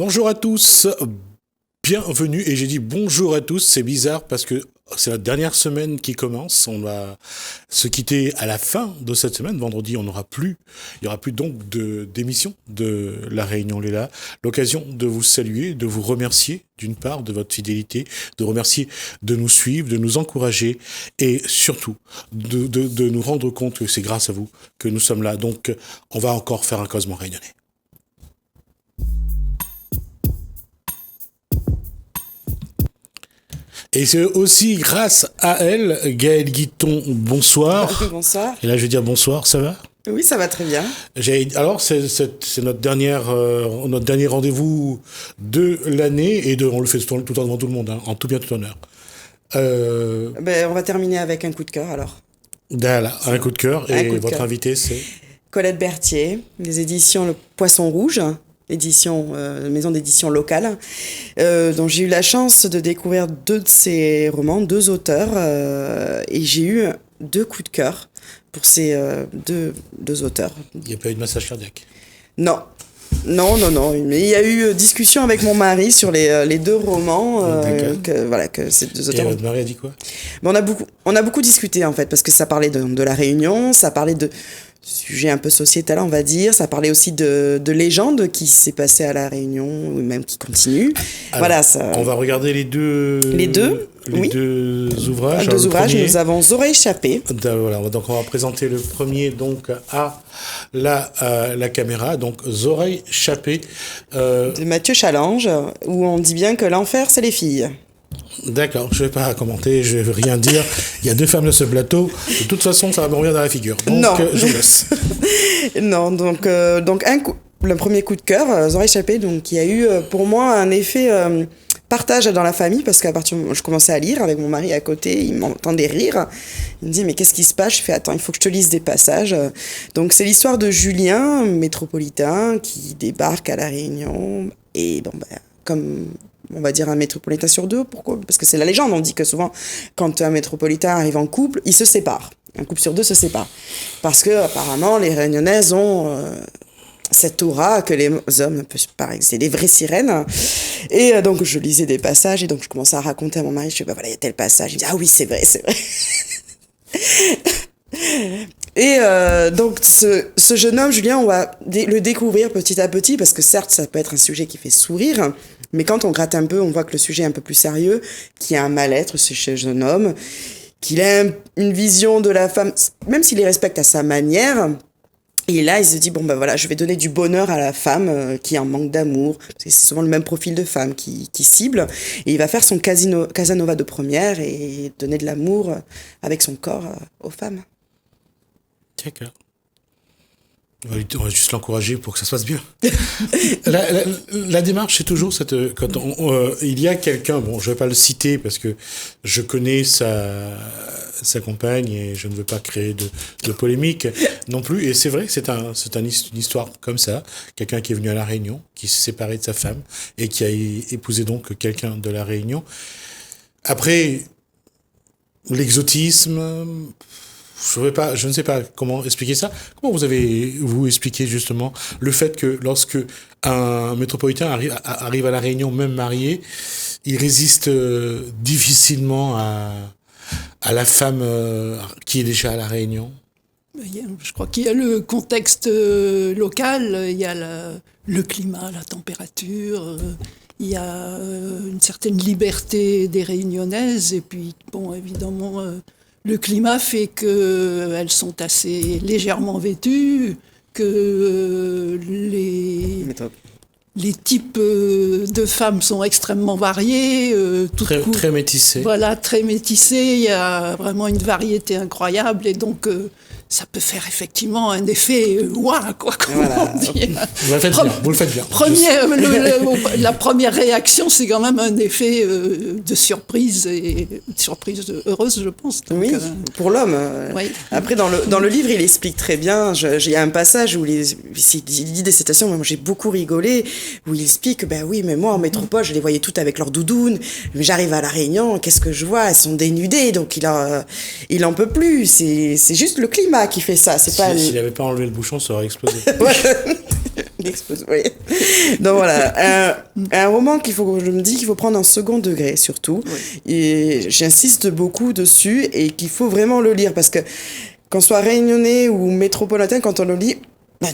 Bonjour à tous, bienvenue, et j'ai dit bonjour à tous, c'est bizarre parce que c'est la dernière semaine qui commence, on va se quitter à la fin de cette semaine, vendredi il y aura plus donc d'émission de La Réunion Léla, l'occasion de vous saluer, de vous remercier d'une part de votre fidélité, de remercier de nous suivre, de nous encourager et surtout de nous rendre compte que c'est grâce à vous que nous sommes là, donc on va encore faire un causement réunionnais. Et c'est aussi grâce à elle, Gaëlle Guiton, bonsoir. Bonsoir. Et là, je vais dire bonsoir, ça va ? Oui, ça va très bien. Alors, c'est notre dernier rendez-vous de l'année, et on le fait tout le temps devant tout le monde, hein, en tout bien, tout honneur. On va terminer avec un coup de cœur, alors. Voilà, un coup de cœur, et votre invité, c'est Colette Berthier, les éditions Le Poisson Rouge, maison d'édition locale, dont j'ai eu la chance de découvrir deux de ses romans, deux auteurs, et j'ai eu deux coups de cœur pour ces deux auteurs. Il n'y a pas eu de massage cardiaque? Non, mais il y a eu discussion avec mon mari sur les deux romans, que ces deux auteurs. Et votre mari a dit quoi? On a beaucoup discuté en fait, parce que ça parlait de la Réunion, ça parlait de sujet un peu sociétal, on va dire. Ça parlait aussi de légendes qui s'est passé à La Réunion, ou même qui continue. Alors, voilà, ça. On va regarder les deux ouvrages. Deux ouvrages, nous avons Oreilles Chappées. Voilà, donc on va présenter le premier donc à la caméra, donc Oreilles Chappées. De Mathieu Challenge, où on dit bien que l'enfer, c'est les filles. D'accord, je vais pas commenter, je vais rien dire. Il y a deux femmes de ce plateau. De toute façon, ça va me revenir dans la figure. Donc, je vous laisse. Non, donc le premier coup de cœur, Oreilles Chappées, donc qui a eu pour moi un effet partage dans la famille, parce qu'à partir du moment où je commençais à lire avec mon mari à côté, il m'entendait rire. Il me dit mais qu'est-ce qui se passe? Je fais attends, il faut que je te lise des passages. Donc c'est l'histoire de Julien, métropolitain, qui débarque à La Réunion et comme on va dire un métropolitain sur deux. Pourquoi? Parce que c'est la légende, on dit que souvent quand un métropolitain arrive en couple, ils se séparent. Un couple sur deux se sépare. Parce que apparemment les Réunionnaises ont cette aura que les hommes ne peuvent pas exister, des vraies sirènes. Et donc je lisais des passages et donc je commençais à raconter à mon mari, je dis voilà, il y a tel passage. Il me dit ah oui, c'est vrai. Et donc ce jeune homme, Julien, on va le découvrir petit à petit, parce que certes ça peut être un sujet qui fait sourire, mais quand on gratte un peu, on voit que le sujet est un peu plus sérieux, qu'il y a un mal-être chez ce jeune homme, qu'il a une vision de la femme, même s'il les respecte à sa manière. Et là, il se dit, je vais donner du bonheur à la femme qui est en manque d'amour, parce que c'est souvent le même profil de femme qui cible, et il va faire son Casanova de première et donner de l'amour avec son corps aux femmes. D'accord. On va juste l'encourager pour que ça se passe bien. La démarche, c'est toujours quand il y a quelqu'un, je vais pas le citer parce que je connais sa compagne et je ne veux pas créer de polémique non plus. Et c'est vrai que c'est une histoire comme ça. Quelqu'un qui est venu à La Réunion, qui s'est séparé de sa femme et qui a épousé donc quelqu'un de La Réunion. Après, l'exotisme, je ne sais pas comment expliquer ça. Comment vous expliqué justement le fait que lorsque un métropolitain arrive à La Réunion, même marié, il résiste difficilement à la femme qui est déjà à La Réunion? Je crois qu'il y a le contexte local, il y a le climat, la température, il y a une certaine liberté des Réunionnaises, et puis évidemment le climat fait qu'elles sont assez légèrement vêtues, que les types de femmes sont extrêmement variés. Très métissés. Voilà, très métissés. Il y a vraiment une variété incroyable, et donc ça peut faire effectivement un effet ouah, quoi, comment dire. Vous le faites bien. La première réaction, c'est quand même un effet de surprise, et surprise heureuse, je pense. Donc, oui, pour l'homme. Oui. Après, dans le livre, il explique très bien. Il y a un passage où il dit des citations, moi j'ai beaucoup rigolé, où il explique, oui, mais moi en métropole, je les voyais toutes avec leur doudoune, mais j'arrive à La Réunion, qu'est-ce que je vois? Elles sont dénudées, donc il en peut plus. C'est juste le climat qui fait ça. C'est pas. S'il n'avait pas enlevé le bouchon, ça aurait explosé. Il explose, oui. Donc voilà, un roman je me dis qu'il faut prendre en second degré surtout. Oui. Et j'insiste beaucoup dessus et qu'il faut vraiment le lire parce que qu'on soit réunionnais ou métropolitain, quand on le lit,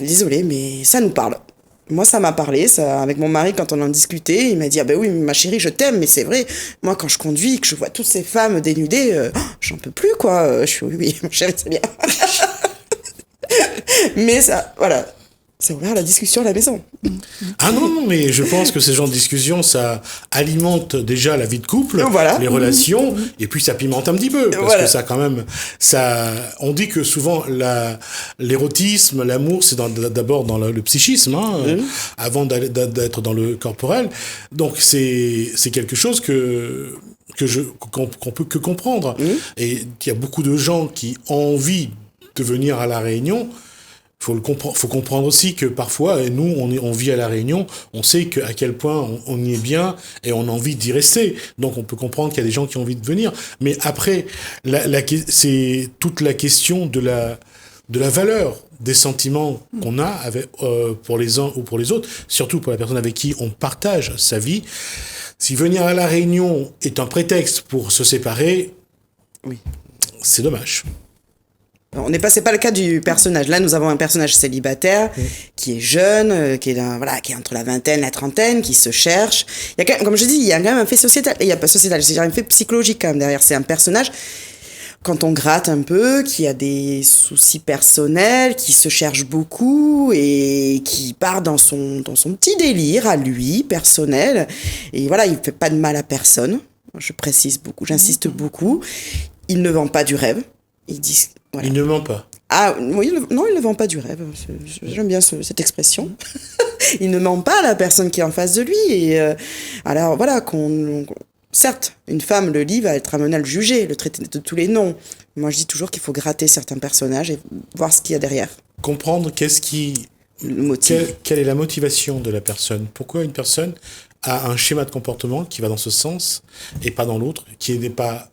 désolé, mais ça nous parle. Moi, ça m'a parlé, ça, avec mon mari, quand on en discutait, il m'a dit, ah ben oui, ma chérie, je t'aime, mais c'est vrai, moi, quand je conduis, que je vois toutes ces femmes dénudées, j'en peux plus, quoi. Je suis, oui, mon chéri, c'est bien. Mais ça, voilà, ça a ouvert la discussion à la maison. Ah non, mais je pense que ces genres de discussions, ça alimente déjà la vie de couple, voilà. Les relations, et puis ça pimente un petit peu, parce que ça quand même, on dit que souvent l'érotisme, l'amour, c'est d'abord dans le psychisme, avant d'être dans le corporel. Donc c'est quelque chose qu'on peut que comprendre. Et il y a beaucoup de gens qui ont envie de venir à La Réunion. Faut comprendre aussi que parfois, et nous, on vit à La Réunion, on sait à quel point on y est bien et on a envie d'y rester. Donc, on peut comprendre qu'il y a des gens qui ont envie de venir. Mais après, c'est toute la question de la valeur des sentiments qu'on a pour les uns ou pour les autres, surtout pour la personne avec qui on partage sa vie. Si venir à La Réunion est un prétexte pour se séparer, oui, c'est dommage. C'est pas le cas du personnage. Là, nous avons un personnage célibataire qui est jeune, qui est entre la vingtaine, la trentaine, qui se cherche. Il y a quand même, comme je dis, il y a quand même un fait sociétal. Il y a pas sociétal, c'est un fait psychologique quand même derrière. C'est un personnage, quand on gratte un peu, qui a des soucis personnels, qui se cherche beaucoup et qui part dans son petit délire à lui, personnel. Et voilà, il fait pas de mal à personne. Je précise beaucoup, j'insiste beaucoup. Il ne vend pas du rêve. Voilà. Il ne ment pas. Ah oui, non, il ne vend pas du rêve. J'aime bien cette expression. Il ne ment pas à la personne qui est en face de lui. Et alors voilà, certes, une femme le lit va être amenée à le juger, le traiter de tous les noms. Moi, je dis toujours qu'il faut gratter certains personnages et voir ce qu'il y a derrière. Comprendre le motive. Quelle est la motivation de la personne. Pourquoi une personne a un schéma de comportement qui va dans ce sens et pas dans l'autre, qui n'est pas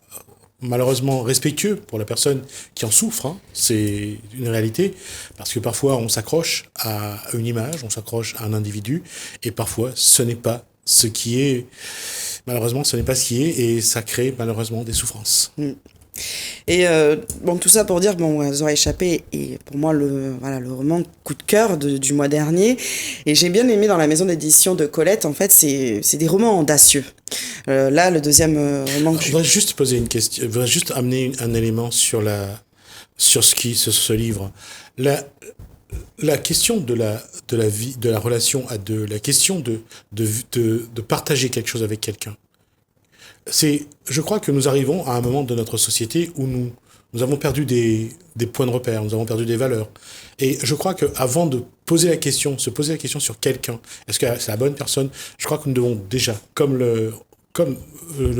malheureusement respectueux pour la personne qui en souffre, c'est une réalité, parce que parfois on s'accroche à une image, on s'accroche à un individu, et parfois ce n'est pas ce qui est, malheureusement ce n'est pas ce qui est, et ça crée malheureusement des souffrances. Et tout ça pour dire, Elles Auraient Échappé est pour moi le roman coup de cœur du mois dernier. Et j'ai bien aimé dans la maison d'édition de Colette, en fait, c'est des romans audacieux. Là, le deuxième roman que je voudrais juste poser une question, je voudrais juste amener un élément sur ce livre. La question de la vie, de la relation la question de partager quelque chose avec quelqu'un. Je crois que nous arrivons à un moment de notre société où nous avons perdu des points de repère, nous avons perdu des valeurs. Et je crois qu'avant de se poser la question sur quelqu'un, est-ce que c'est la bonne personne, je crois que nous devons déjà, comme le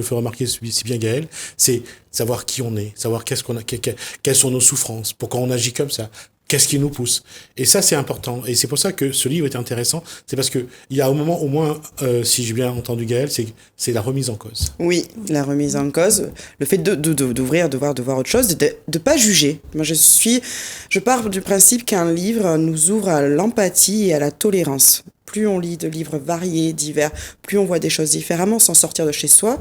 fait remarquer si bien Gaël, c'est savoir qui on est, savoir quelles sont nos souffrances, pourquoi on agit comme ça, qu'est-ce qui nous pousse. Et ça, c'est important. Et c'est pour ça que ce livre est intéressant. C'est parce qu'il y a au moins, si j'ai bien entendu Gaël, c'est la remise en cause. Oui, la remise en cause. Le fait d'ouvrir, de voir autre chose, de pas juger. Moi, je pars du principe qu'un livre nous ouvre à l'empathie et à la tolérance. Plus on lit de livres variés, divers, plus on voit des choses différemment sans sortir de chez soi.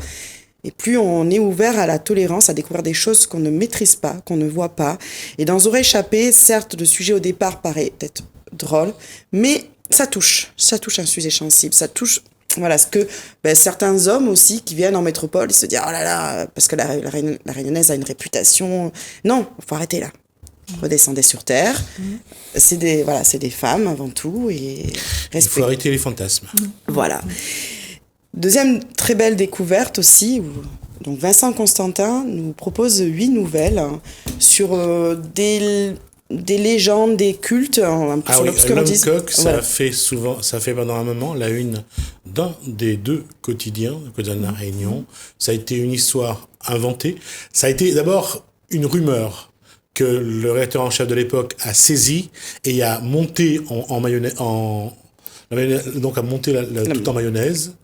Et plus on est ouvert à la tolérance, à découvrir des choses qu'on ne maîtrise pas, qu'on ne voit pas. Et dans Auraient Échappé, certes, le sujet au départ paraît peut-être drôle, mais ça touche un sujet sensible, ça touche ce que certains hommes aussi qui viennent en métropole, ils se disent « Oh là là », parce que la Réunionnaise a une réputation. Non, il faut arrêter là. Redescendez sur terre. C'est des femmes avant tout. Et il faut arrêter les fantasmes. Voilà. Deuxième très belle découverte aussi, donc Vincent Constantin nous propose 8 nouvelles sur des légendes, des cultes, un peu sur l'obscurantisme. L'homme coq, ça fait pendant un moment la une d'un des 2 quotidiens de La Réunion. Ça a été une histoire inventée. Ça a été d'abord une rumeur que le rédacteur en chef de l'époque a saisi et a monté en mayonnaise, donc a monté tout en mayonnaise.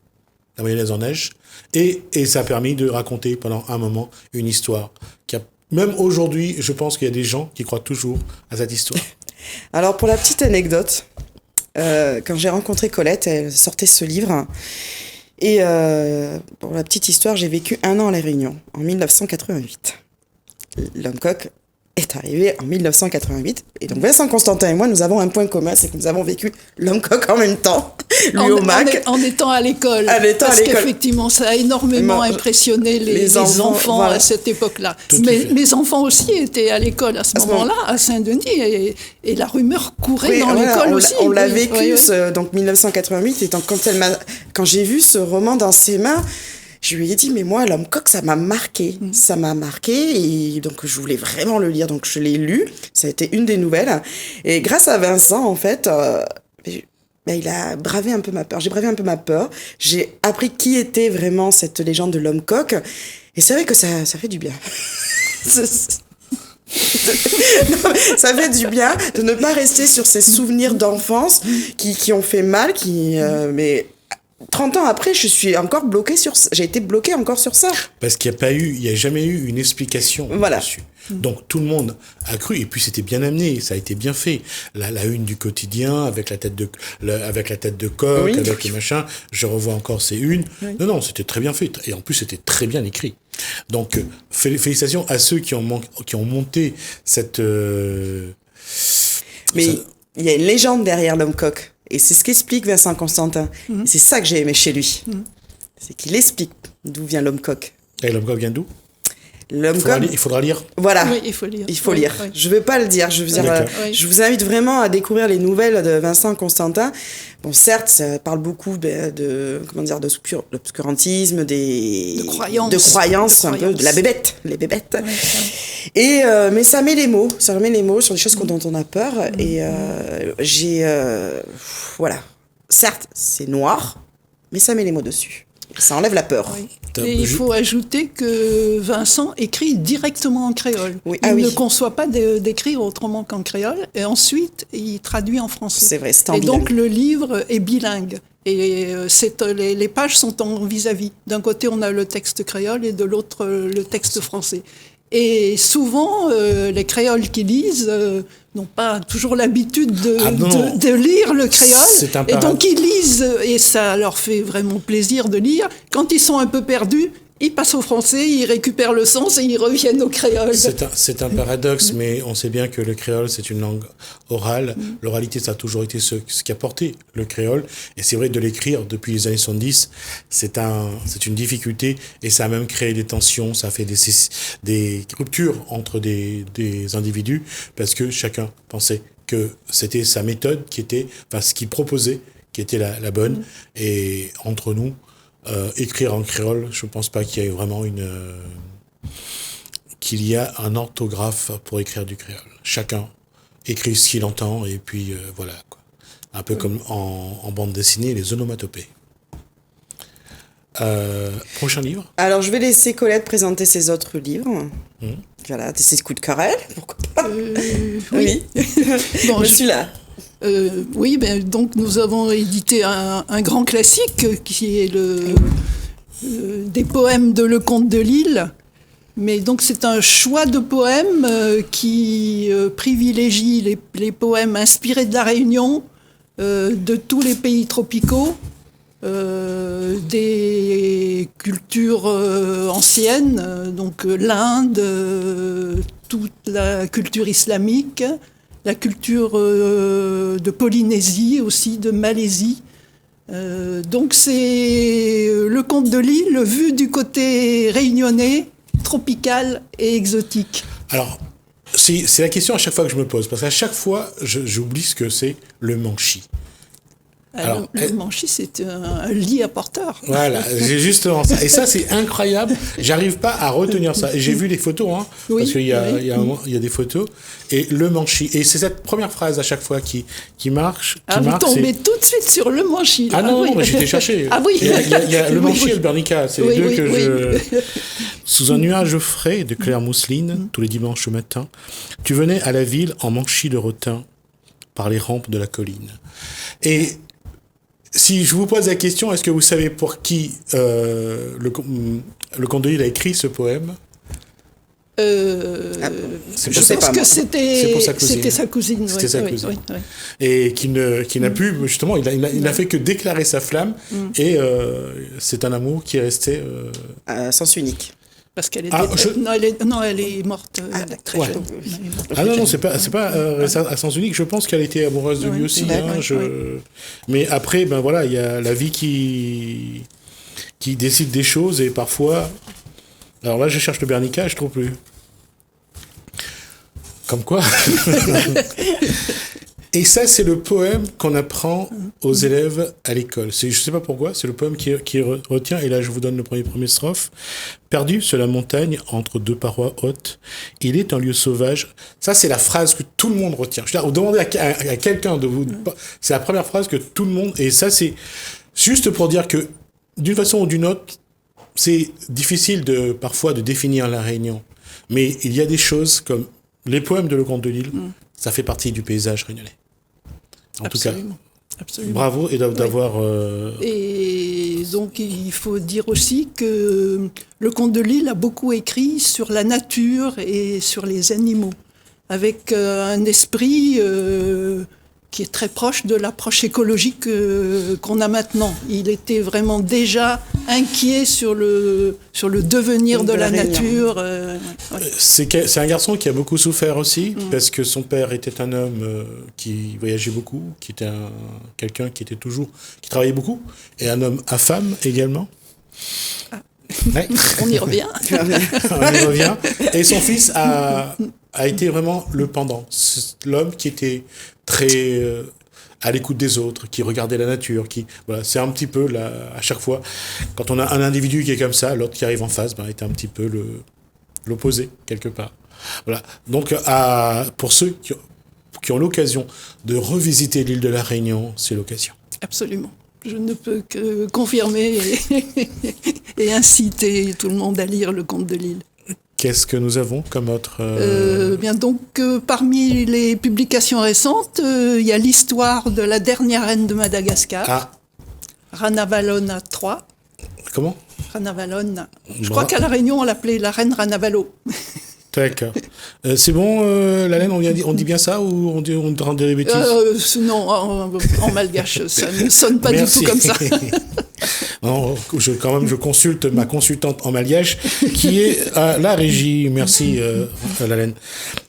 La mayonnaise en neige, et ça a permis de raconter pendant un moment une histoire qui a, même aujourd'hui, je pense qu'il y a des gens qui croient toujours à cette histoire. Alors, pour la petite anecdote, quand j'ai rencontré Colette, elle sortait ce livre. Et pour la petite histoire, j'ai vécu 1 an à La Réunion, en 1988. L'homme coq est arrivé en 1988. Et donc Vincent Constantin et moi, nous avons un point commun, c'est que nous avens vécu l'homme coq en même temps, lui au MAC. En étant à l'école. Parce qu'effectivement, ça a énormément impressionné les enfants voilà. À cette époque-là. Mais mes enfants aussi étaient à l'école à ce moment-là, à Saint-Denis, et la rumeur courait dans l'école aussi. On l'a vécu, donc 1988, et quand j'ai vu ce roman dans ses mains, je lui ai dit, mais moi, l'homme coq, ça m'a marqué. Ça m'a marqué, et donc je voulais vraiment le lire. Donc je l'ai lu, ça a été une des nouvelles. Et grâce à Vincent, en fait, il a bravé un peu ma peur. J'ai bravé un peu ma peur. J'ai appris qui était vraiment cette légende de l'homme coq. Et c'est vrai que ça fait du bien. Ça fait du bien de ne pas rester sur ces souvenirs d'enfance qui ont fait mal, mais 30 ans après, j'ai été bloquée encore sur ça. Parce qu'il n'y a jamais eu une explication dessus. Donc tout le monde a cru, et puis c'était bien amené, ça a été bien fait. La une du quotidien, avec la tête de coq, avec le machin, je revois encore ces unes. Oui. Non, c'était très bien fait, et en plus c'était très bien écrit. Donc félicitations à ceux qui ont monté cette... Mais il y a une légende derrière l'homme coq. Et c'est ce qu'explique Vincent Constantin. C'est ça que j'ai aimé chez lui. C'est qu'il explique d'où vient l'homme coq. Et l'homme coq vient d'où ? Il faudra lire. Voilà. Oui, il faut lire. Il faut lire. Oui. Je ne vais pas le dire. Je vous invite vraiment à découvrir les nouvelles de Vincent Constantin. Bon, certes, ça parle beaucoup d'obscurantisme, de croyances, un peu, de la bébête, les bébêtes. Ouais, mais ça met les mots sur des choses dont on a peur. Et voilà. Certes, c'est noir, mais ça met les mots dessus. Ça enlève la peur. Oui. Et il faut ajouter que Vincent écrit directement en créole. Il ne conçoit pas d'écrire autrement qu'en créole. Et ensuite, il traduit en français. C'est vrai, c'est en bilingue. Et donc, le livre est bilingue. Et les pages sont en vis-à-vis. D'un côté, on a le texte créole et de l'autre, le texte français. Et souvent, les créoles qui lisent n'ont pas toujours l'habitude de lire le créole. Et donc, ils lisent, et ça leur fait vraiment plaisir de lire. Quand ils sont un peu perdus, ils passent au français, ils récupèrent le sens et ils reviennent au créole. C'est un paradoxe, mais on sait bien que le créole, c'est une langue orale. L'oralité, ça a toujours été ce qui a porté le créole. Et c'est vrai, de l'écrire depuis les années 70, c'est une difficulté. Et ça a même créé des tensions, ça a fait des ruptures entre des individus, parce que chacun pensait que c'était sa méthode ce qu'il proposait, qui était la bonne. Et entre nous, écrire en créole, je ne pense pas qu'il y ait vraiment qu'il y a un orthographe pour écrire du créole. Chacun écrit ce qu'il entend, et puis voilà, quoi. Un peu comme en bande dessinée, les onomatopées. Prochain livre. Alors, je vais laisser Colette présenter ses autres livres. Voilà, ses coups de cœur, pourquoi pas. Oui. Bon, je suis là. Oui, donc nous avons édité un grand classique qui est des poèmes de Lecomte de Lille. Mais donc c'est un choix de poèmes qui privilégie les poèmes inspirés de la Réunion, de tous les pays tropicaux, des cultures anciennes, donc l'Inde, toute la culture islamique, la culture de Polynésie aussi, de Malaisie. Donc c'est Lecomte de Lille vu du côté réunionnais, tropical et exotique. Alors, c'est la question à chaque fois que je me pose, parce qu'à chaque fois, j'oublie ce que c'est le manchi. Alors, le manchi, c'est un lit à porteur. Voilà, j'ai justement ça. Et ça, c'est incroyable. J'arrive pas à retenir ça. Et j'ai vu les photos, parce qu'il y a des photos. Et le manchi. Et c'est cette première phrase à chaque fois qui marche. Vous tombez tout de suite sur le manchi. Ah non, mais j'étais cherché. Ah oui. Il y a le manchi et le bernica. C'est les deux que je... Sous un nuage frais de claire mousseline, tous les dimanches au matin, tu venais à la ville en manchi de rotin par les rampes de la colline. Et si je vous pose la question, est-ce que vous savez pour qui Lecomte de Lille a écrit ce poème ? C'est Je pour ça- pense que C'est pour sa cousine. c'était sa cousine. C'était sa cousine. Oui. Et qui n'a pu, justement, il n'a fait que déclarer sa flamme, et c'est un amour qui est resté... Sens unique. Parce qu'elle Ah, elle est morte très ouais. jeune. Elle est morte. Ah non, c'est pas à sens unique. Je pense qu'elle était amoureuse de lui Ouais, aussi. d'accord, Mais après, ben voilà, il y a la vie qui décide des choses, et parfois. Alors là, je cherche le Bernica, je trouve plus. Comme quoi. Et ça, c'est le poème qu'on apprend aux élèves à l'école. Je sais pas pourquoi, c'est le poème qui retient. Et là, je vous donne le premier strophe. Perdu sur la montagne, entre deux parois hautes, il est un lieu sauvage. Ça, c'est la phrase que tout le monde retient. Je veux dire, vous demandez à quelqu'un de vous... C'est la première phrase que tout le monde... Et ça, c'est juste pour dire que, d'une façon ou d'une autre, c'est difficile parfois de définir la Réunion. Mais il y a des choses comme les poèmes de Lecomte de Lisle, ça fait partie du paysage réunionnais. En Absolument. tout cas, Absolument. bravo et d'avoir... Et donc, il faut dire aussi que Lecomte de Lisle a beaucoup écrit sur la nature et sur les animaux, avec un esprit qui est très proche de l'approche écologique qu'on a maintenant. Il était vraiment déjà inquiet sur le devenir de la nature. Ouais. C'est un garçon qui a beaucoup souffert aussi, parce que son père était un homme qui voyageait beaucoup, qui était quelqu'un qui travaillait beaucoup, et un homme affame également. Ouais. On y revient. On y revient. Et son fils a été vraiment le pendant. C'est l'homme qui était très à l'écoute des autres, qui regardait la nature, voilà, c'est un petit peu là, à chaque fois, quand on a un individu qui est comme ça, l'autre qui arrive en face, est un petit peu l'opposé quelque part. Voilà. Donc pour ceux qui ont l'occasion de revisiter l'île de la Réunion, c'est l'occasion. Absolument. Je ne peux que confirmer et inciter tout le monde à lire Lecomte de Lisle. Qu'est-ce que nous avons comme autre... Bien donc, parmi les publications récentes, il y a l'histoire de la dernière reine de Madagascar, Ranavalona III. Comment Ranavalona. Je crois qu'à La Réunion, on l'appelait la reine Ranavalo. D'accord. C'est bon, la laine, on dit bien ça, ou on rend des bêtises Non, en malgache, ça ne sonne pas du tout comme ça. Non, je consulte ma consultante en malgache qui est à la régie. Merci, la laine.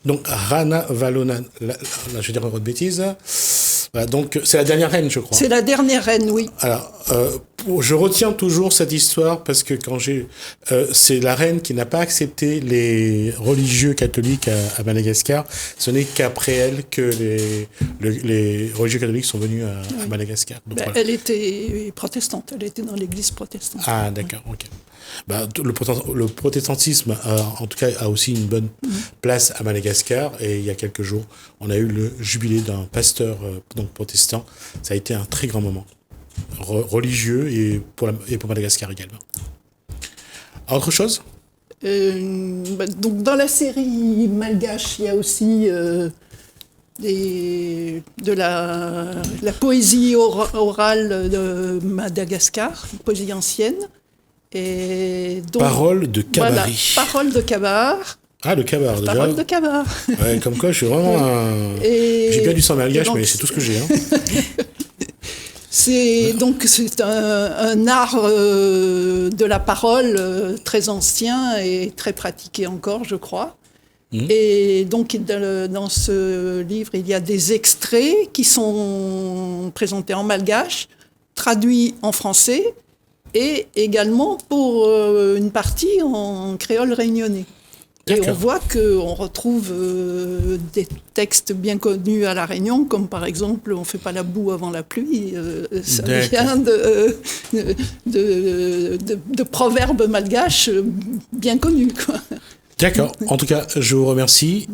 Donc, Rana Valona, là, je vais dire une autre bêtise. Voilà, donc, c'est la dernière reine, je crois. C'est la dernière reine, oui. Alors, je retiens toujours cette histoire parce que c'est la reine qui n'a pas accepté les religieux catholiques à Madagascar. Ce n'est qu'après elle que les religieux catholiques sont venus à Madagascar. Donc, voilà. Elle était protestante, elle était dans l'église protestante. Ah, d'accord, ok. Le protestantisme, en tout cas, a aussi une bonne place à Madagascar. Et il y a quelques jours, on a eu le jubilé d'un pasteur donc protestant. Ça a été un très grand moment. Religieux et pour Madagascar également. Autre chose ? Donc dans la série malgache, il y a aussi de la poésie orale de Madagascar, poésie ancienne. Et donc, Parole de Kabari. Voilà, Parole de Kabar. Ah, le Kabar, déjà. Parole de Kabar. Ouais, comme quoi, je suis vraiment J'ai bien du sang malgache, mais c'est tout ce que j'ai. C'est un art de la parole très ancien et très pratiqué encore, je crois. Et donc, dans ce livre, il y a des extraits qui sont présentés en malgache, traduits en français, et également pour une partie en créole réunionnais. Et on voit qu'on retrouve des textes bien connus à La Réunion, comme par exemple « On ne fait pas la boue avant la pluie ». Ça vient de proverbes malgaches bien connus, quoi. D'accord. En tout cas, je vous remercie.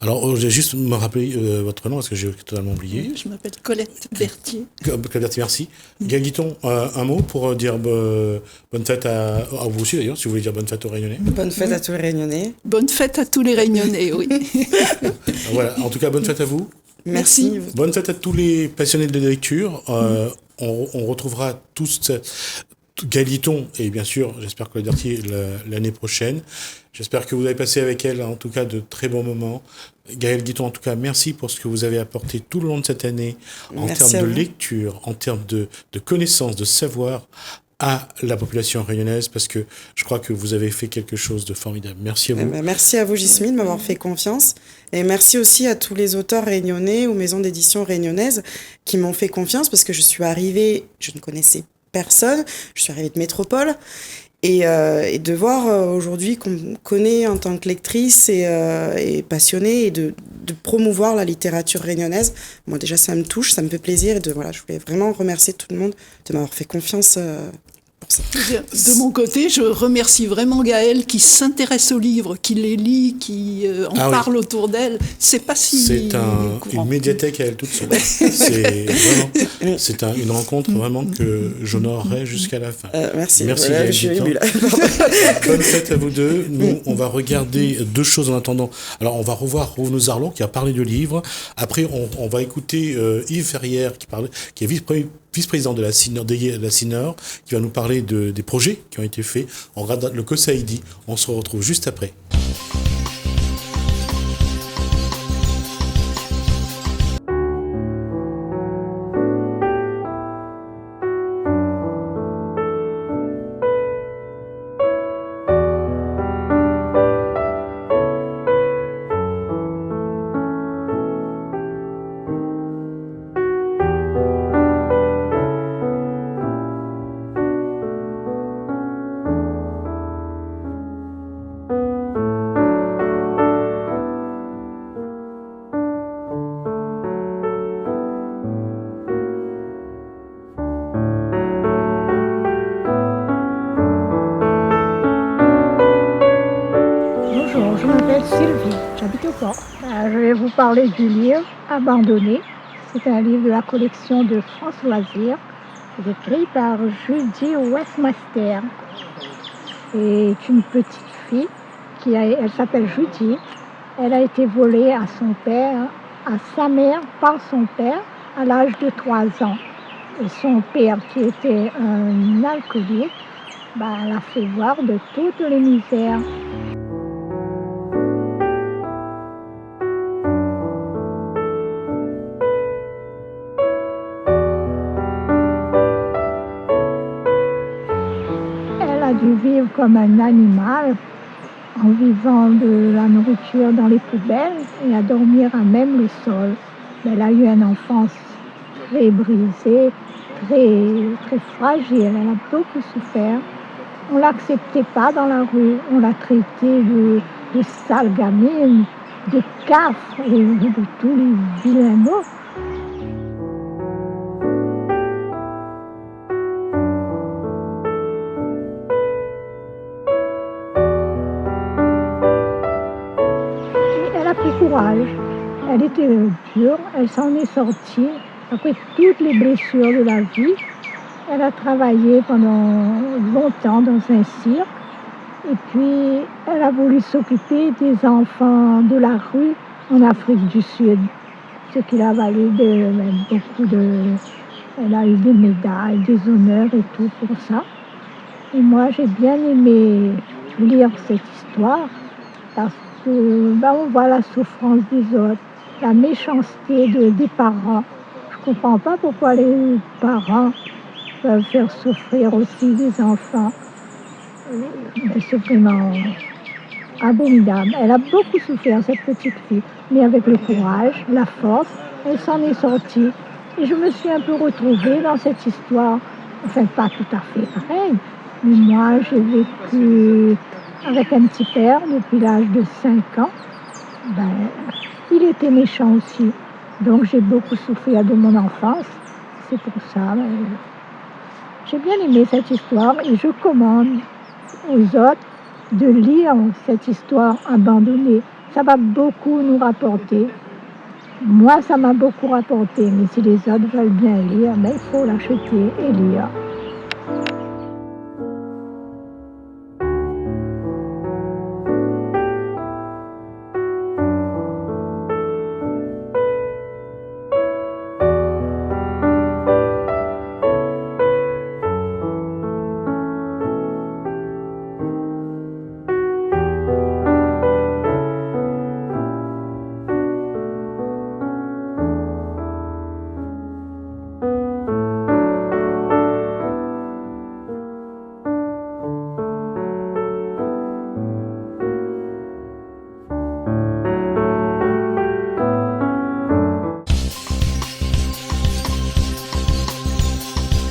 Alors, je vais juste me rappeler votre nom, parce que j'ai totalement oublié. Je m'appelle Colette Berthier. Colette Berthier, merci. Gaëtan, un mot pour dire bonne fête à vous aussi, d'ailleurs, si vous voulez dire bonne fête aux Réunionnais. Bonne fête à tous les Réunionnais. Bonne fête à tous les Réunionnais, oui. Voilà. En tout cas, bonne fête à vous. Merci. Bonne fête à tous les passionnés de lecture. On retrouvera Gaëlle Guiton, et bien sûr, j'espère que l'année prochaine. J'espère que vous avez passé avec elle, en tout cas, de très bons moments. Gaëlle Guiton, en tout cas, merci pour ce que vous avez apporté tout le long de cette année, en Merci termes à de vous. lecture, en termes de connaissances, de savoir à la population réunionnaise, parce que je crois que vous avez fait quelque chose de formidable. Merci à Eh vous. ben, merci à vous, Gismine, de m'avoir fait confiance. Et merci aussi à tous les auteurs réunionnais ou maisons d'édition réunionnaises qui m'ont fait confiance parce que je suis arrivée, je ne connaissais personne, je suis arrivée de métropole. Et de voir aujourd'hui qu'on me connaît en tant que lectrice et passionnée et de promouvoir la littérature réunionnaise, moi déjà ça me touche, ça me fait plaisir. Et voilà, je voulais vraiment remercier tout le monde de m'avoir fait confiance pour ça. De mon côté, je remercie vraiment Gaëlle qui s'intéresse aux livres, qui les lit, qui en Ah oui. parle autour d'elle. C'est pas si C'est courant. une médiathèque à elle toute seule. C'est une rencontre vraiment que j'honorerai jusqu'à la fin. Merci. Merci Voilà, Gaëlle je suis Guiton. émue là. Bonne fête à vous deux. Nous, on va regarder deux choses en attendant. Alors, on va revoir Renaud Zarlot qui a parlé de livres. Après, on va écouter Yves Ferrière qui est vice-président de la CINOR, qui va nous parler des projets qui ont été faits. On regarde le COSAIDI. On se retrouve juste après. Bonjour, je m'appelle Sylvie, j'habite au port. Je vais vous parler du livre Abandonné. C'est un livre de la collection de France Loisirs, écrit par Judy Westmaster. C'est une petite fille, elle s'appelle Judy. Elle a été volée à sa mère par son père à l'âge de 3 ans. Et son père, qui était un alcoolique, l'a fait voir de toutes les misères. Elle a dû vivre comme un animal, en vivant de la nourriture dans les poubelles et à dormir à même le sol. Elle a eu une enfance très brisée, très fragile. Elle a beaucoup souffert. On ne l'acceptait pas dans la rue. On l'a traitée de sale gamine, de cafre et de tous les vilains mots. Elle a pris courage. Elle était dure, elle s'en est sortie après toutes les blessures de la vie. Elle a travaillé pendant longtemps dans un cirque et puis elle a voulu s'occuper des enfants de la rue en Afrique du Sud, ce qui l'a valu elle a eu des médailles, des honneurs et tout pour ça. Et moi j'ai bien aimé lire cette histoire parce on voit la souffrance des autres, la méchanceté des parents. Je ne comprends pas pourquoi les parents peuvent faire souffrir aussi des enfants. Mais c'est vraiment abominable. Elle a beaucoup souffert, cette petite fille, mais avec le courage, la force, elle s'en est sortie. Et je me suis un peu retrouvée dans cette histoire, enfin pas tout à fait pareil, mais moi j'ai vécu avec un petit père depuis l'âge de 5 ans. Il était méchant aussi, donc j'ai beaucoup souffert de mon enfance. C'est pour ça. J'ai bien aimé cette histoire et je commande aux autres de lire cette histoire abandonnée. Ça va beaucoup nous rapporter. Moi, ça m'a beaucoup rapporté, mais si les autres veulent bien lire, il faut l'acheter et lire.